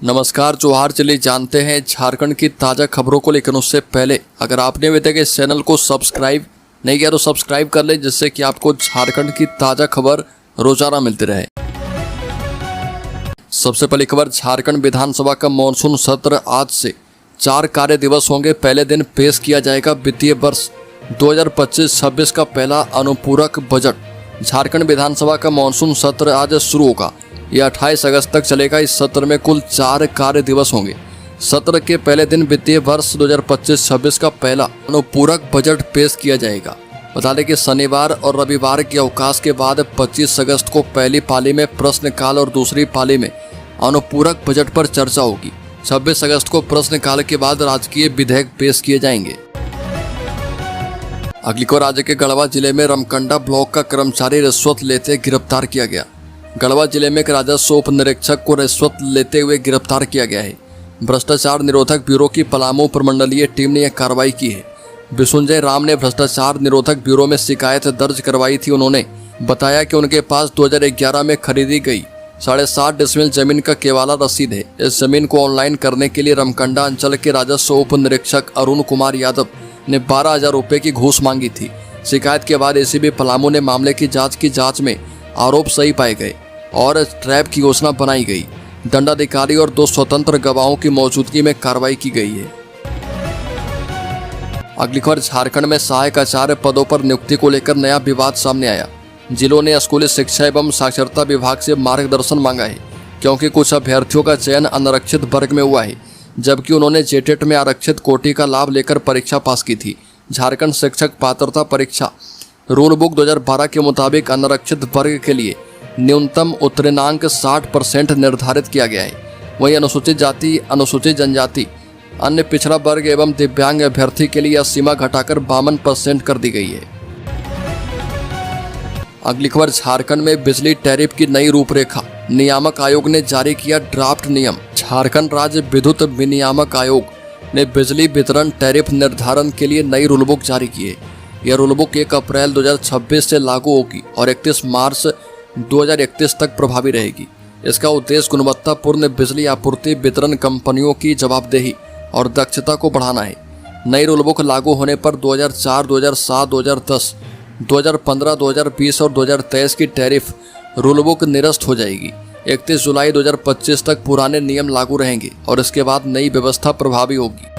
नमस्कार जोहार। चलिए जानते हैं झारखंड की ताज़ा खबरों को, लेकिन उससे पहले अगर आपने अभी तक इस चैनल को सब्सक्राइब नहीं किया तो सब्सक्राइब कर लें, जिससे कि आपको झारखंड की ताज़ा खबर रोजाना मिलती रहे। सबसे पहली खबर, झारखंड विधानसभा का मानसून सत्र आज से 4 कार्य दिवस होंगे। पहले दिन पेश किया जाएगा वित्तीय वर्ष 2025-26 का पहला अनुपूरक बजट। झारखंड विधानसभा का मानसून सत्र आज शुरू होगा। यह 28 अगस्त तक चलेगा। इस सत्र में कुल 4 कार्य दिवस होंगे। सत्र के पहले दिन वित्तीय वर्ष 2025-26 का पहला अनुपूरक बजट पेश किया जाएगा। बता दें कि शनिवार और रविवार के अवकाश के बाद 25 अगस्त को पहली पाली में प्रश्नकाल और दूसरी पाली में अनुपूरक बजट पर चर्चा होगी। 26 अगस्त को प्रश्नकाल के बाद राजकीय विधेयक पेश किए जाएंगे। अगली को, राज्य के गढ़वा जिले में रमकंडा ब्लॉक का कर्मचारी रिश्वत लेते गिरफ्तार किया गया। गढ़वा जिले में एक राजस्व उप निरीक्षक को रिश्वत लेते हुए गिरफ्तार किया गया है। भ्रष्टाचार निरोधक ब्यूरो की पलामू प्रमंडलीय टीम ने यह कार्रवाई की है। विसुंजय राम ने भ्रष्टाचार निरोधक ब्यूरो में शिकायत दर्ज करवाई थी। उन्होंने बताया कि उनके पास 2011 में खरीदी गई 7.5 डिसमिल जमीन का केवाला रसीद है। इस जमीन को ऑनलाइन करने के लिए रमकंडा अंचल के राजस्व उप निरीक्षक अरुण कुमार यादव ने 12,000 रुपये की घूस मांगी थी। शिकायत के बाद एसीबी पलामू ने मामले की जांच में आरोप सही पाए गए और ट्रैप की योजना बनाई गई। दंडाधिकारी और 2 स्वतंत्र गवाहों की मौजूदगी में कार्रवाई की गई है। अगली खबर, झारखंड में सहायक आचार्य पदों पर नियुक्ति को लेकर नया विवाद सामने आया। जिलों ने स्कूली शिक्षा एवं साक्षरता विभाग से मार्गदर्शन मांगा है, क्योंकि कुछ अभ्यर्थियों का चयन अनारक्षित वर्ग में हुआ है, जबकि उन्होंने जेटेट में आरक्षित कोटि का लाभ लेकर परीक्षा पास की थी। झारखंड शिक्षक पात्रता परीक्षा रूल बुक 2012 के मुताबिक अनारक्षित वर्ग के लिए न्यूनतम उत्तीर्णांक 60% निर्धारित किया गया है। वहीं अनुसूचित जाति, अनुसूचित जनजाति, अन्य पिछड़ा वर्ग एवं दिव्यांग अभ्यर्थी के लिए यह सीमा घटाकर 52% कर दी गई है। अगली खबर, झारखंड में बिजली टैरिफ की नई रूपरेखा। नियामक आयोग ने जारी किया ड्राफ्ट नियम। झारखंड राज्य विद्युत विनियामक आयोग ने बिजली वितरण टैरिफ निर्धारण के लिए नई रूलबुक जारी की है। यह रूलबुक 1 अप्रैल 2026 से लागू होगी और 31 मार्च 2031 तक प्रभावी रहेगी। इसका उद्देश्य गुणवत्तापूर्ण बिजली आपूर्ति वितरण कंपनियों की जवाबदेही और दक्षता को बढ़ाना है। नई रूलबुक लागू होने पर 2004, 2007, 2010, 2015, 2020 और 2023 की टैरिफ रूलबुक निरस्त हो जाएगी। 31 जुलाई 2025 तक पुराने नियम लागू रहेंगे और इसके बाद नई व्यवस्था प्रभावी होगी।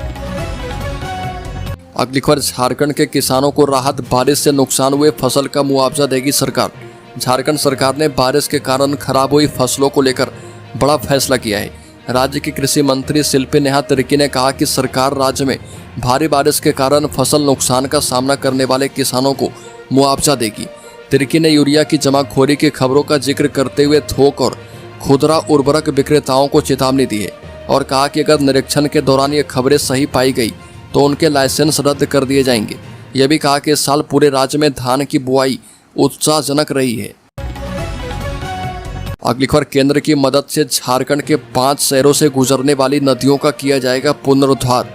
अगली खबर, झारखंड के किसानों को राहत। बारिश से नुकसान हुए फसल का मुआवजा देगी सरकार। झारखंड सरकार ने बारिश के कारण खराब हुई फसलों को लेकर बड़ा फैसला किया है। राज्य के कृषि मंत्री शिल्पी नेहा तिर्की ने कहा कि सरकार राज्य में भारी बारिश के कारण फसल नुकसान का सामना करने वाले किसानों को मुआवजा देगी। तिर्की ने यूरिया की जमाखोरी की खबरों का जिक्र करते हुए थोक और खुदरा उर्वरक विक्रेताओं को चेतावनी दी है और कहा कि अगर निरीक्षण के दौरान ये खबरें सही पाई गई तो उनके लाइसेंस रद्द कर दिए जाएंगे। यह भी कहा कि इस साल पूरे राज्य में धान की बुआई उत्साहजनक रही है। अगली खबर, केंद्र की मदद से झारखंड के 5 शहरों से गुजरने वाली नदियों का किया जाएगा पुनरुद्धार।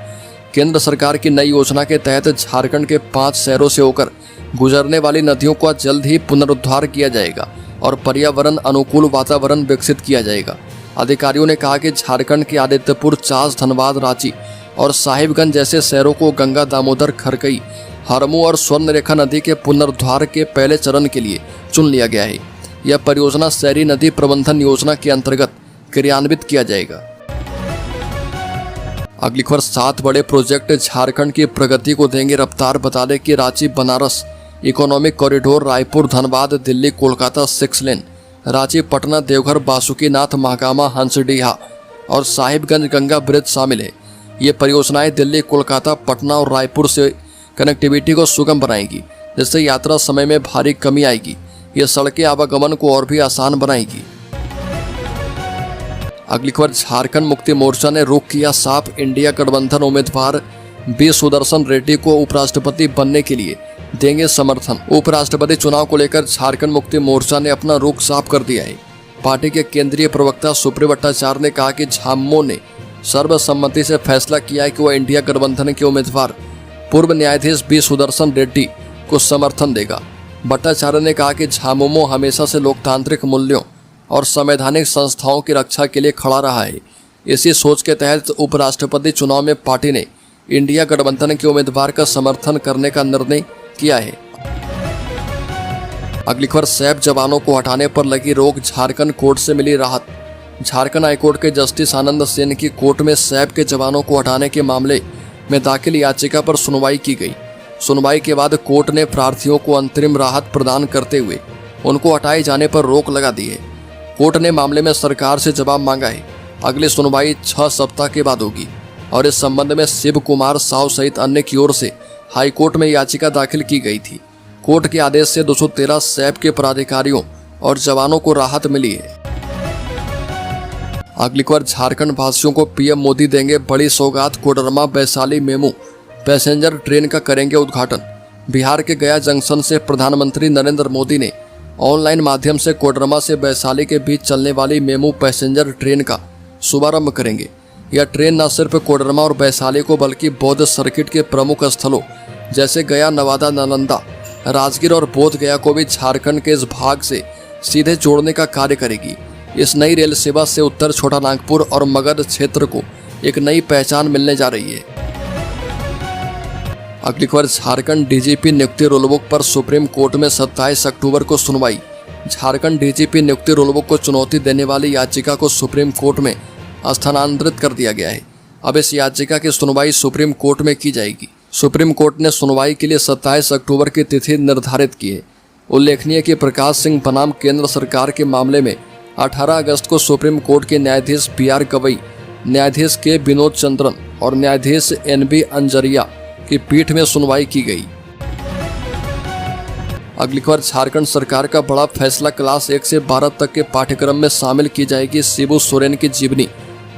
केंद्र सरकार की नई योजना के तहत झारखंड के 5 शहरों से होकर गुजरने वाली नदियों का जल्द ही पुनरुद्धार किया जाएगा और पर्यावरण अनुकूल वातावरण विकसित किया जाएगा। अधिकारियों ने कहा कि झारखंड के आदित्यपुर, चास, धनबाद, रांची और साहिबगंज जैसे शहरों को गंगा, दामोदर, खरकई, हरमू और स्वर्णरेखा नदी के पुनरुद्धार के पहले चरण के लिए चुन लिया गया है। यह परियोजना शहरी नदी प्रबंधन योजना के अंतर्गत क्रियान्वित किया जाएगा। अगली खबर, 7 बड़े प्रोजेक्ट झारखंड की प्रगति को देंगे रफ्तार। बता दें कि रांची बनारस इकोनॉमिक कॉरिडोर, रायपुर धनबाद दिल्ली कोलकाता 6 लेन, रांची पटना देवघर बासुकीनाथ महागामा हंसडीहा और साहिबगंज गंगा ब्रिज शामिल है। ये परियोजनाएं दिल्ली कोलकाता पटना और रायपुर से कनेक्टिविटी को सुगम बनाएगी, जिससे यात्रा समय में भारी कमी आएगी। ये सड़कें आवागमन को और भी आसान बनाएगी। अगली खबर, झारखंड मुक्ति मोर्चा ने रुख किया साफ। इंडिया गठबंधन उम्मीदवार बी सुदर्शन रेड्डी को उपराष्ट्रपति बनने के लिए देंगे समर्थन। उपराष्ट्रपति चुनाव को लेकर झारखंड मुक्ति मोर्चा ने अपना रुख साफ कर दिया है। पार्टी के केंद्रीय प्रवक्ता सुप्रिय भट्टाचार्य ने कहा कि झामुमो ने सर्वसम्मति से फैसला किया है कि वह इंडिया गठबंधन के उम्मीदवार पूर्व न्यायाधीश बी सुदर्शन रेड्डी को समर्थन देगा। भट्टाचार्य ने कहा कि झामुमो हमेशा से लोकतांत्रिक मूल्यों और संवैधानिक संस्थाओं की रक्षा के लिए खड़ा रहा है। इसी सोच के तहत उपराष्ट्रपति चुनाव में पार्टी ने इंडिया गठबंधन के उम्मीदवार का समर्थन करने का निर्णय किया है। अगली खबर, सैप जवानों को हटाने पर लगी रोक, झारखंड कोर्ट से मिली राहत। झारखंड हाईकोर्ट के जस्टिस आनंद सेन की कोर्ट में सैप के जवानों को हटाने के मामले में दाखिल याचिका पर सुनवाई की गई। सुनवाई के बाद कोर्ट ने प्रार्थियों को अंतरिम राहत प्रदान करते हुए उनको हटाए जाने पर रोक लगा दी है। कोर्ट ने मामले में सरकार से जवाब मांगा है। अगली सुनवाई 6 सप्ताह के बाद होगी और इस संबंध में शिव कुमार साव सहित अन्य की ओर से हाईकोर्ट में याचिका दाखिल की गई थी। कोर्ट के आदेश से 213 सैप के पदाधिकारियों और जवानों को राहत मिली है। अगली खबर, झारखंड वासियों को पीएम मोदी देंगे बड़ी सौगात, Koderma Vaishali MEMU passenger train का करेंगे उद्घाटन। बिहार के गया जंक्शन से प्रधानमंत्री नरेंद्र मोदी ने ऑनलाइन माध्यम से कोडरमा से वैशाली के बीच चलने वाली मेमू पैसेंजर ट्रेन का शुभारंभ करेंगे। यह ट्रेन न सिर्फ कोडरमा और वैशाली को बल्कि बौद्ध सर्किट के प्रमुख स्थलों जैसे गया, नवादा, नालंदा, राजगीर और बोध गया को भी झारखंड के इस भाग से सीधे जोड़ने का कार्य करेगी। इस नई रेल सेवा से उत्तर छोटा नागपुर और मगध क्षेत्र को एक नई पहचान मिलने जा रही है। अगली खबर, झारखंड डीजीपी नियुक्ति रूलबुक पर सुप्रीम कोर्ट में 27 अक्टूबर को सुनवाई। झारखंड डीजीपी नियुक्ति रूलबुक को चुनौती देने वाली याचिका को सुप्रीम कोर्ट में स्थानांतरित कर दिया गया है। अब इस याचिका की सुनवाई सुप्रीम कोर्ट में की जाएगी। सुप्रीम कोर्ट ने सुनवाई के लिए 27 अक्टूबर की तिथि निर्धारित की है। उल्लेखनीय कि प्रकाश सिंह बनाम केंद्र सरकार के मामले में 18 अगस्त को सुप्रीम कोर्ट के न्यायाधीश BR गवई, न्यायाधीश के विनोद चंद्रन और न्यायाधीश NB अंजरिया की पीठ में सुनवाई की गई। अगली खबर, झारखंड सरकार का बड़ा फैसला, क्लास 1 से 12 तक के पाठ्यक्रम में शामिल की जाएगी शिबू सोरेन की जीवनी।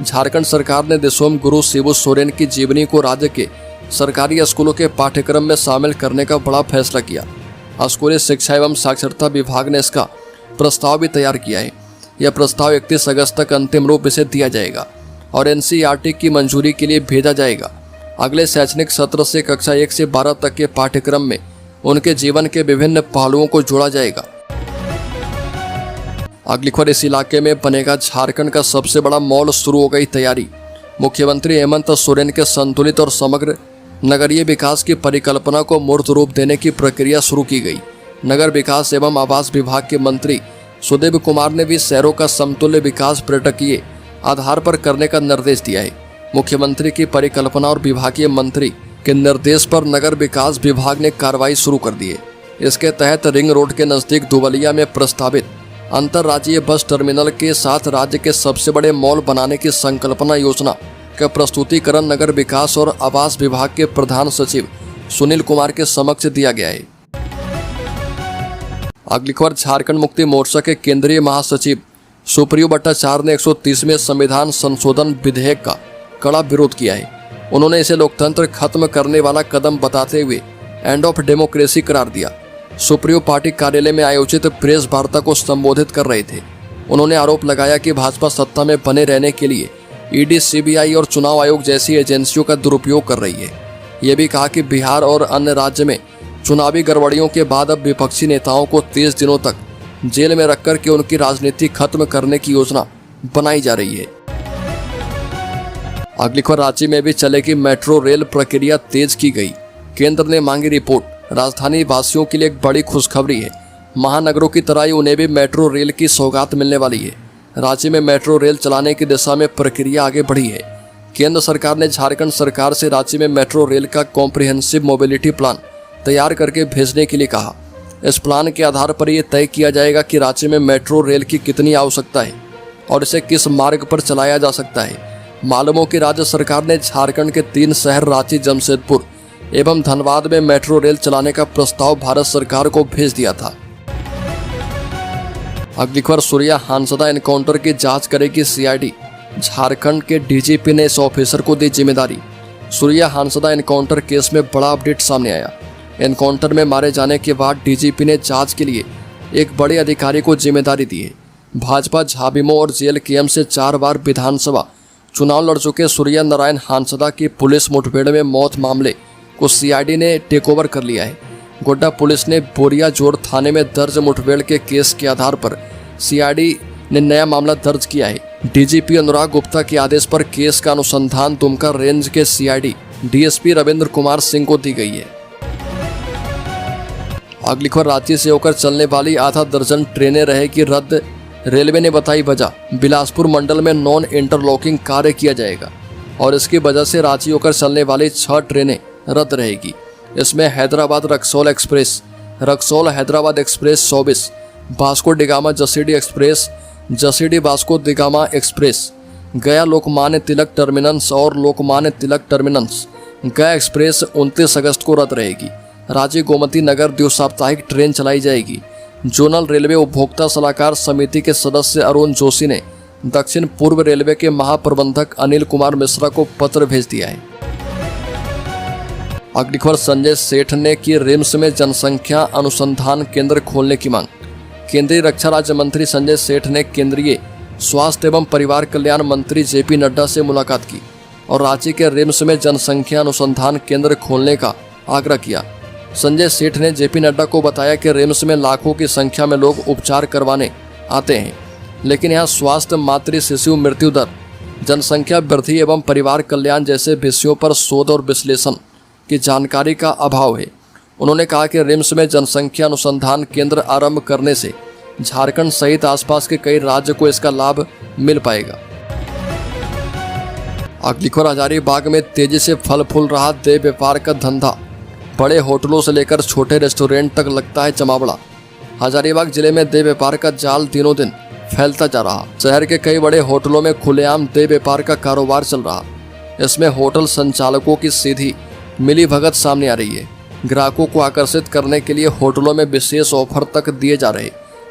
झारखंड सरकार ने देशोम गुरु शिबू सोरेन की जीवनी को राज्य के सरकारी स्कूलों के पाठ्यक्रम में शामिल करने का बड़ा फैसला किया। स्कूली शिक्षा एवं साक्षरता विभाग ने इसका प्रस्ताव भी तैयार किया है। यह प्रस्ताव 31 अगस्त तक अंतिम रूप इसे दिया जाएगा और NCERT की मंजूरी के लिए भेजा जाएगा। अगले शैक्षणिक सत्र से कक्षा 1 से 12 तक के पाठ्यक्रम में उनके जीवन के विभिन्न पहलुओं को जोड़ा जाएगा। अगली खबर, इस इलाके में बनेगा झारखंड का सबसे बड़ा मॉल, शुरू हो गई तैयारी। मुख्यमंत्री हेमंत सोरेन के संतुलित और समग्र नगरीय विकास की परिकल्पना को मूर्त रूप देने की प्रक्रिया शुरू की गई। नगर विकास एवं आवास विभाग के मंत्री सुदेव कुमार ने भी शहरों का समतुल्य विकास पर्यटकीय आधार पर करने का निर्देश दिया है। मुख्यमंत्री की परिकल्पना और विभागीय मंत्री के निर्देश पर नगर विकास विभाग ने कार्रवाई शुरू कर दी है। इसके तहत रिंग रोड के नजदीक दुवलिया में प्रस्तावित अंतर्राज्यीय बस टर्मिनल के साथ राज्य के सबसे बड़े मॉल बनाने की संकल्पना योजना का प्रस्तुतिकरण नगर विकास और आवास विभाग के प्रधान सचिव सुनील कुमार के समक्ष दिया गया है। अगली खबर, झारखंड मुक्ति मोर्चा के केंद्रीय महासचिव सुप्रियो भट्टाचार्य ने 130वें संविधान संशोधन विधेयक का कड़ा विरोध किया है। उन्होंने इसे लोकतंत्र खत्म करने वाला कदम बताते हुए एंड ऑफ डेमोक्रेसी करार दिया। सुप्रियो पार्टी कार्यालय में आयोजित प्रेस वार्ता को संबोधित कर रहे थे। उन्होंने आरोप लगाया कि भाजपा सत्ता में बने रहने के लिए ED, CBI और चुनाव आयोग जैसी एजेंसियों का दुरुपयोग कर रही है। ये भी कहा कि बिहार और अन्य राज्य में चुनावी गड़बड़ियों के बाद अब विपक्षी नेताओं को 30 दिनों तक जेल में रखकर के उनकी राजनीति खत्म करने की योजना बनाई जा रही है। अगली खबर, रांची में भी चलेगी मेट्रो रेल, प्रक्रिया तेज की गई। केंद्र ने मांगी रिपोर्ट। राजधानी वासियों के लिए एक बड़ी खुशखबरी है। महानगरों की तरह ही उन्हें भी मेट्रो रेल की सौगात मिलने वाली है। रांची में मेट्रो रेल चलाने की दिशा में प्रक्रिया आगे बढ़ी है। केंद्र सरकार ने झारखंड सरकार से रांची में मेट्रो रेल का कॉम्प्रिहेंसिव मोबिलिटी प्लान तैयार करके भेजने के लिए कहा। इस प्लान के आधार पर यह तय किया जाएगा कि रांची में मेट्रो रेल की कितनी आवश्यकता है और इसे किस मार्ग पर चलाया जा सकता है। मालूम हो कि राज्य सरकार ने झारखंड के 3 शहर रांची, जमशेदपुर एवं धनबाद में मेट्रो रेल चलाने का प्रस्ताव भारत सरकार को भेज दिया था। अगली खबर, सूर्या हांसदा एनकाउंटर की जांच करेगी CID। झारखंड के DGP ने इस ऑफिसर को दी जिम्मेदारी। सूर्या हांसदा एनकाउंटर केस में बड़ा अपडेट सामने आया। एनकाउंटर में मारे जाने के बाद DGP ने जांच के लिए एक बड़े अधिकारी को जिम्मेदारी दी है। भाजपा झाविमो और JLKM से 4 बार विधानसभा चुनाव लड़ चुके सूर्या नारायण हांसदा की पुलिस मुठभेड़ में मौत मामले को CID ने टेकओवर कर लिया है। गोड्डा पुलिस ने बोरिया जोड़ थाने में दर्ज मुठभेड़ के केस के आधार पर CID ने नया मामला दर्ज किया है। डीजीपी अनुराग गुप्ता के आदेश पर केस का अनुसंधान दुमका रेंज के सीआईडी डीएसपी रविंद्र कुमार सिंह को दी गई है। अगली खबर, रांची से होकर चलने वाली आधा दर्जन ट्रेनें रहेगी रद्द, रेलवे ने बताई वजह। बिलासपुर मंडल में नॉन इंटरलॉकिंग कार्य किया जाएगा और इसकी वजह से रांची होकर चलने वाली 6 ट्रेनें रद्द रहेगी। इसमें Hyderabad Raxaul express, Raxaul Hyderabad express 24, Vasco da Gama Jasidih express, Jasidih Vasco da Gama express, गया लोकमान्य तिलक टर्मिनस और लोकमान्य तिलक टर्मिनस गया एक्सप्रेस 29 अगस्त को रद्द रहेगी। रांची गोमती नगर द्विसाप्ताहिक ट्रेन चलाई जाएगी। जोनल रेलवे उपभोक्ता सलाहकार समिति के सदस्य अरुण जोशी ने दक्षिण पूर्व रेलवे के महाप्रबंधक अनिल कुमार मिश्रा को पत्र भेज दिया है। अगली खबर, संजय सेठ ने की रिम्स में जनसंख्या अनुसंधान केंद्र खोलने की मांग। केंद्रीय रक्षा राज्य मंत्री संजय सेठ ने केंद्रीय स्वास्थ्य एवं परिवार कल्याण मंत्री जेपी नड्डा से मुलाकात की और रांची के रिम्स में जनसंख्या अनुसंधान केंद्र खोलने का आग्रह किया। संजय सेठ ने जेपी नड्डा को बताया कि रिम्स में लाखों की संख्या में लोग उपचार करवाने आते हैं, लेकिन यहाँ स्वास्थ्य, मातृ शिशु मृत्यु दर, जनसंख्या वृद्धि एवं परिवार कल्याण जैसे विषयों पर शोध और विश्लेषण की जानकारी का अभाव है। उन्होंने कहा कि रिम्स में जनसंख्या अनुसंधान केंद्र आरंभ करने से झारखंड सहित आसपास के कई राज्य को इसका लाभ मिल पाएगा। अगली खबर, हजारीबाग में तेजी से फल फूल रहा देह व्यापार का धंधा। बड़े होटलों से लेकर छोटे रेस्टोरेंट तक लगता है जमावड़ा। हजारीबाग जिले में देह व्यापार का जाल दिनों दिन फैलता जा रहा। शहर के कई बड़े होटलों में खुलेआम देह व्यापार का कारोबार चल रहा। इसमें होटल संचालकों की सीधी मिलीभगत सामने आ रही है। ग्राहकों को आकर्षित करने के लिए होटलों में विशेष ऑफर तक दिए जा रहे।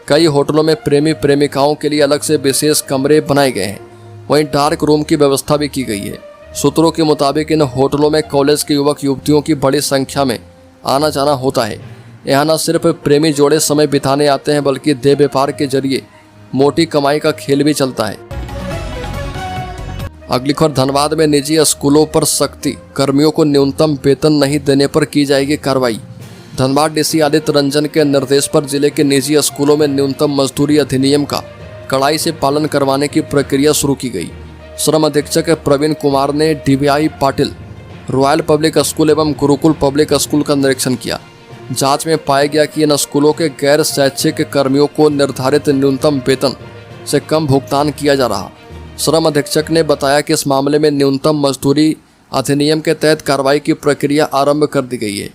कई होटलों में प्रेमी प्रेमिकाओं के लिए अलग से विशेष कमरे बनाए गए हैं। वहीं डार्क रूम की व्यवस्था भी की गई है। सूत्रों के मुताबिक इन होटलों में कॉलेज के युवक युवतियों की बड़ी संख्या में आना जाना होता है। यहाँ न सिर्फ प्रेमी जोड़े समय बिताने आते हैं, बल्कि देह व्यापार के जरिए मोटी कमाई का खेल भी चलता है। अगली खबर, धनबाद में निजी स्कूलों पर सख्ती, कर्मियों को न्यूनतम वेतन नहीं देने पर की जाएगी कार्रवाई। धनबाद डीसी आदित्य रंजन के निर्देश पर जिले के निजी स्कूलों में न्यूनतम मजदूरी अधिनियम का कड़ाई से पालन करवाने की प्रक्रिया शुरू की गई। श्रम अधीक्षक प्रवीण कुमार ने DVI Patil, royal public school एवं गुरुकुल पब्लिक स्कूल का निरीक्षण किया। जांच में पाया गया कि इन स्कूलों के गैर शैक्षिक कर्मियों को निर्धारित न्यूनतम वेतन से कम भुगतान किया जा रहा। श्रम अधीक्षक ने बताया कि इस मामले में न्यूनतम मजदूरी अधिनियम के तहत कार्रवाई की प्रक्रिया आरंभ कर दी गई है।